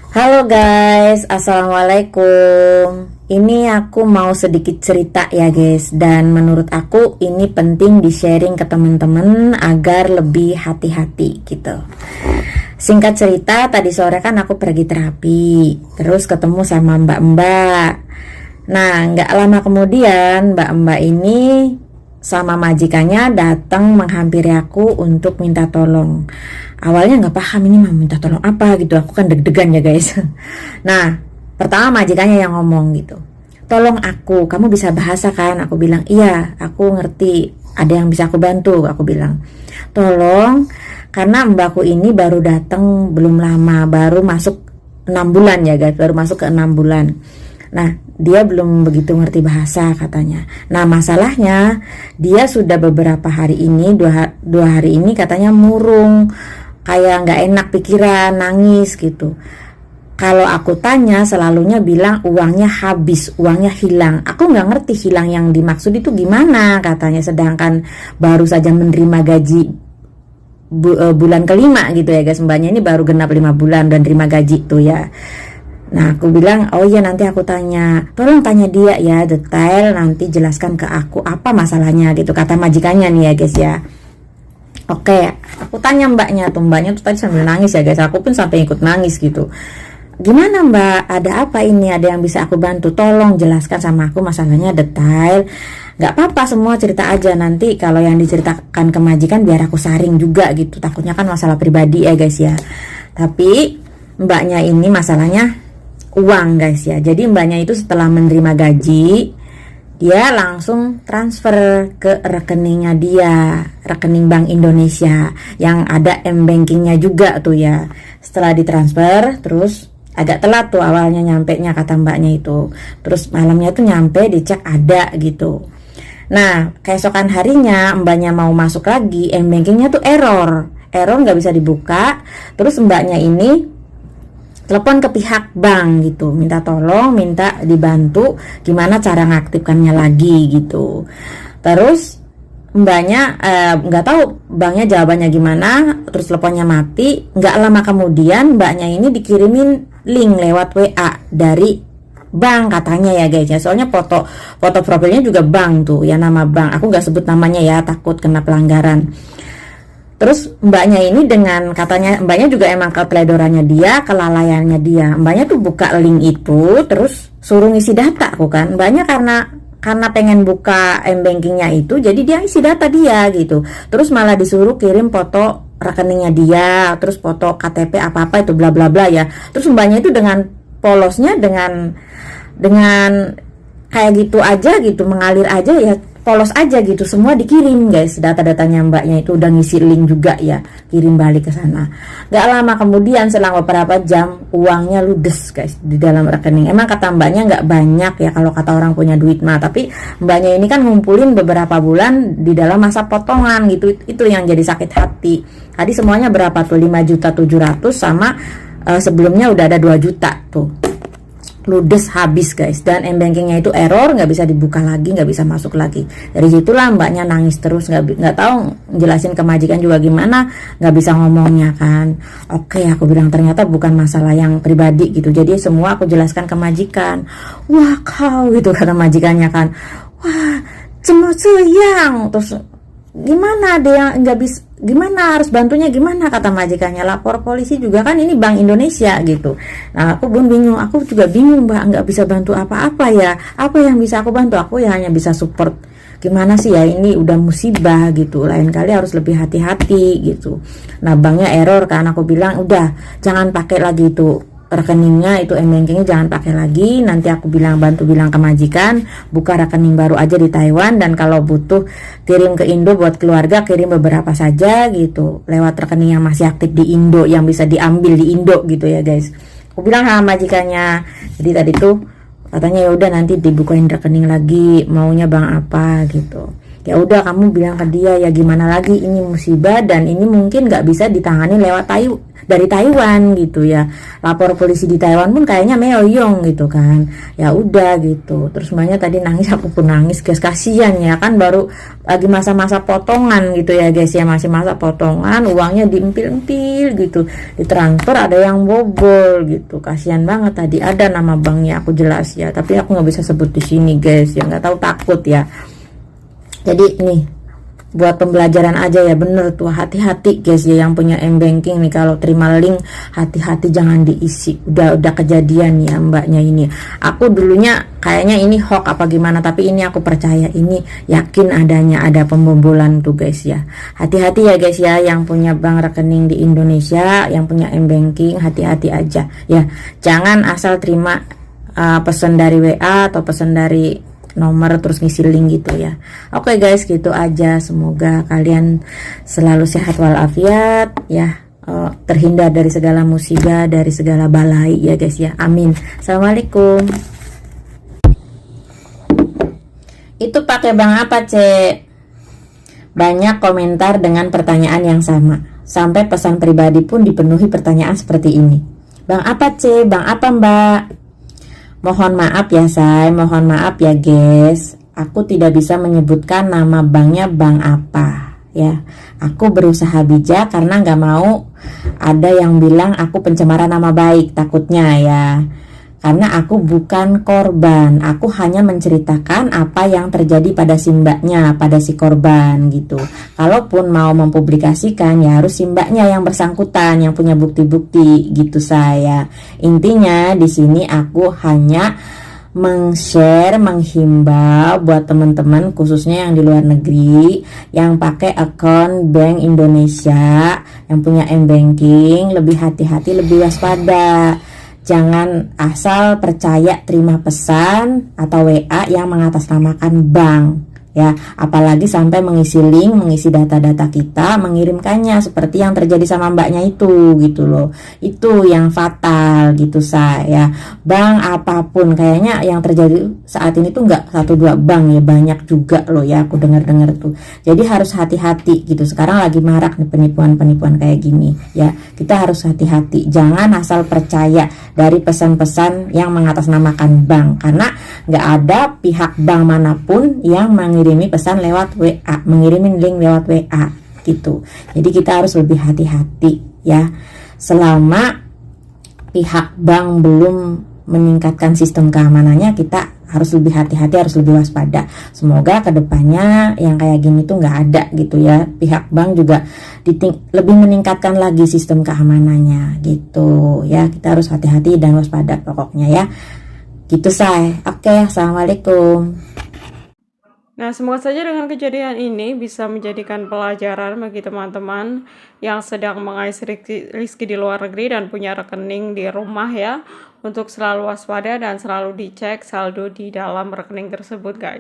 Halo guys, assalamualaikum. Ini aku mau sedikit cerita ya guys, dan menurut aku ini penting di sharing ke teman-teman agar lebih hati-hati gitu. Singkat cerita, tadi sore kan aku pergi terapi, terus ketemu sama mbak-mbak. Nah, nggak lama kemudian mbak-mbak ini sama majikannya datang menghampiri aku untuk minta tolong. Awalnya nggak paham ini mau minta tolong apa gitu, aku kan deg-degan ya guys. Nah, pertama majikannya yang ngomong gitu, tolong aku, kamu bisa bahasa kan? Aku bilang iya, aku ngerti, ada yang bisa aku bantu, aku bilang. Tolong, karena mbakku ini baru datang belum lama, baru masuk 6 bulan ya guys, baru masuk ke 6 bulan. Nah, dia belum begitu ngerti bahasa katanya. Nah, masalahnya dia sudah beberapa hari ini, dua hari ini katanya murung, kayak nggak enak pikiran, nangis gitu. Kalau aku tanya selalunya bilang uangnya habis, uangnya hilang. Aku nggak ngerti hilang yang dimaksud itu gimana katanya, sedangkan baru saja menerima gaji bulan kelima gitu ya guys. Mbaknya ini baru genap 5 bulan dan terima gaji tuh ya. Nah, aku bilang, oh iya nanti aku tanya, tolong tanya dia ya detail, nanti jelaskan ke aku apa masalahnya gitu, kata majikannya nih ya guys ya. Oke, aku tanya mbaknya tuh tadi sambil nangis ya guys, aku pun sampai ikut nangis gitu. Gimana mbak, ada apa ini, ada yang bisa aku bantu, tolong jelaskan sama aku masalahnya detail. Gak apa-apa, semua cerita aja, nanti kalau yang diceritakan ke majikan biar aku saring juga gitu, takutnya kan masalah pribadi ya guys ya. Tapi mbaknya ini masalahnya uang guys ya. Jadi mbaknya itu setelah menerima gaji, dia langsung transfer ke rekeningnya dia, rekening Bank Indonesia yang ada m-bankingnya juga tuh ya. Setelah ditransfer, terus agak telat tuh awalnya nyampenya kata mbaknya itu. Terus malamnya tuh nyampe, dicek ada gitu. Nah, keesokan harinya mbaknya mau masuk lagi, m-bankingnya tuh error nggak bisa dibuka. Terus mbaknya ini telepon ke pihak bank gitu, minta tolong, minta dibantu gimana cara ngaktifkannya lagi gitu. Terus mbaknya nggak tahu banknya jawabannya gimana, terus teleponnya mati. Nggak lama kemudian mbaknya ini dikirimin link lewat WA dari bank katanya ya guys ya. Soalnya foto profilnya juga bank tuh ya, nama bank. Aku nggak sebut namanya ya, takut kena pelanggaran. Terus mbaknya ini dengan katanya, mbaknya juga emang keteledorannya dia, kelalaiannya dia. Mbaknya tuh buka link itu, terus suruh ngisi data aku kan. Mbaknya karena pengen buka m-bankingnya itu, jadi dia isi data dia gitu. Terus malah disuruh kirim foto rekeningnya dia, terus foto KTP apa-apa itu bla bla bla ya. Terus mbaknya itu dengan polosnya, dengan kayak gitu aja gitu, mengalir aja ya, polos aja gitu, semua dikirim guys, data-datanya mbaknya itu udah ngisi link juga ya, kirim balik ke sana. Gak lama kemudian selang beberapa jam uangnya ludes guys di dalam rekening. Emang kata mbaknya nggak banyak ya kalau kata orang punya duit mah, tapi mbaknya ini kan ngumpulin beberapa bulan di dalam masa potongan gitu, itu yang jadi sakit hati. Tadi semuanya berapa tuh, 5.700.000 sama sebelumnya udah ada 2 juta tuh, ludes habis guys. Dan m-bankingnya itu error, nggak bisa dibuka lagi, nggak bisa masuk lagi. Dari situlah mbaknya nangis terus, nggak tahu jelasin ke majikan juga gimana, nggak bisa ngomongnya kan. Oke, aku bilang ternyata bukan masalah yang pribadi gitu, jadi semua aku jelaskan ke majikan. Wah kau gitu kata majikannya kan, wah cuma sayang, terus gimana, ada yang nggak bisa, gimana harus bantunya gimana, kata majikannya. Lapor polisi juga kan, ini Bank Indonesia gitu. Nah aku pun bingung, aku juga bingung mbak, nggak bisa bantu apa-apa ya, apa yang bisa aku bantu, aku ya hanya bisa support. Gimana sih ya, ini udah musibah gitu, lain kali harus lebih hati-hati gitu. Nah banknya error kan, aku bilang udah jangan pakai lagi itu rekeningnya, itu m-bankingnya jangan pakai lagi. Nanti aku bilang ke majikan buka rekening baru aja di Taiwan, dan kalau butuh kirim ke Indo buat keluarga, kirim beberapa saja gitu lewat rekening yang masih aktif di Indo, yang bisa diambil di Indo gitu ya guys. Aku bilang sama majikannya. Jadi tadi tuh katanya ya udah nanti dibukain rekening lagi, maunya bank apa gitu. ya udah kamu bilang ke dia, ya gimana lagi, ini musibah dan ini mungkin nggak bisa ditangani lewat dari Taiwan gitu ya. Lapor polisi di Taiwan pun kayaknya meoyong gitu kan. Ya udah gitu. Terus mbaknya tadi nangis, aku pun nangis guys, kasihan ya kan, baru lagi masa-masa potongan gitu ya guys ya, masih masa potongan, uangnya diempil-empil gitu, ditransfer ada yang bobol gitu. Kasihan banget. Tadi ada nama banknya aku jelas ya, tapi aku nggak bisa sebut di sini guys ya, nggak tahu, takut ya. Jadi nih buat pembelajaran aja ya, bener tuh, hati-hati guys ya yang punya m-banking nih, kalau terima link hati-hati jangan diisi. Udah kejadian ya mbaknya ini. Aku dulunya kayaknya ini hoax apa gimana, tapi ini aku percaya, ini yakin adanya ada pembobolan tuh guys ya. Hati-hati ya guys ya yang punya bank rekening di Indonesia, yang punya m-banking, hati-hati aja ya. Jangan asal terima pesan dari WA atau pesan dari nomor terus ngisi link gitu ya. Oke guys, gitu aja. Semoga kalian selalu sehat walafiat ya, terhindar dari segala musibah, dari segala balai ya guys ya. Amin. Assalamualaikum. Itu pakai bank apa, Cek? Banyak komentar dengan pertanyaan yang sama. Sampai pesan pribadi pun dipenuhi pertanyaan seperti ini. Bang apa, Cek? Bang apa, Mbak? Mohon maaf ya say, mohon maaf ya guys, aku tidak bisa menyebutkan nama banknya bank apa ya. Aku berusaha bijak karena nggak mau ada yang bilang aku pencemaran nama baik, takutnya ya. Karena aku bukan korban, aku hanya menceritakan apa yang terjadi pada si mbaknya, pada si korban gitu. Kalaupun mau mempublikasikan ya harus si mbaknya yang bersangkutan, yang punya bukti-bukti gitu saya. Intinya di sini aku hanya meng-share, menghimbau buat teman-teman khususnya yang di luar negeri yang pakai akun Bank Indonesia, yang punya m-banking, lebih hati-hati, lebih waspada. Jangan asal percaya terima pesan atau WA yang mengatasnamakan bank ya, apalagi sampai mengisi link, mengisi data-data kita, mengirimkannya seperti yang terjadi sama mbaknya itu gitu loh. Itu yang fatal gitu saya. Bank apapun kayaknya yang terjadi saat ini tuh nggak 1-2 bank ya, banyak juga loh ya, aku dengar-dengar tuh. Jadi harus hati-hati gitu. Sekarang lagi marak nih penipuan-penipuan kayak gini ya. Kita harus hati-hati. Jangan asal percaya dari pesan-pesan yang mengatasnamakan bank, karena nggak ada pihak bank manapun yang mengirimi pesan lewat WA, mengirimin link lewat WA gitu. Jadi kita harus lebih hati-hati ya. Selama pihak bank belum meningkatkan sistem keamanannya, kita harus lebih hati-hati, harus lebih waspada. Semoga kedepannya yang kayak gini tuh nggak ada gitu ya. Pihak bank juga lebih meningkatkan lagi sistem keamanannya gitu ya. Kita harus hati-hati dan waspada pokoknya ya. Gitu say. Oke, assalamualaikum. Nah, semoga saja dengan kejadian ini bisa menjadikan pelajaran bagi teman-teman yang sedang mengais rezeki di luar negeri dan punya rekening di rumah ya, untuk selalu waspada dan selalu dicek saldo di dalam rekening tersebut guys.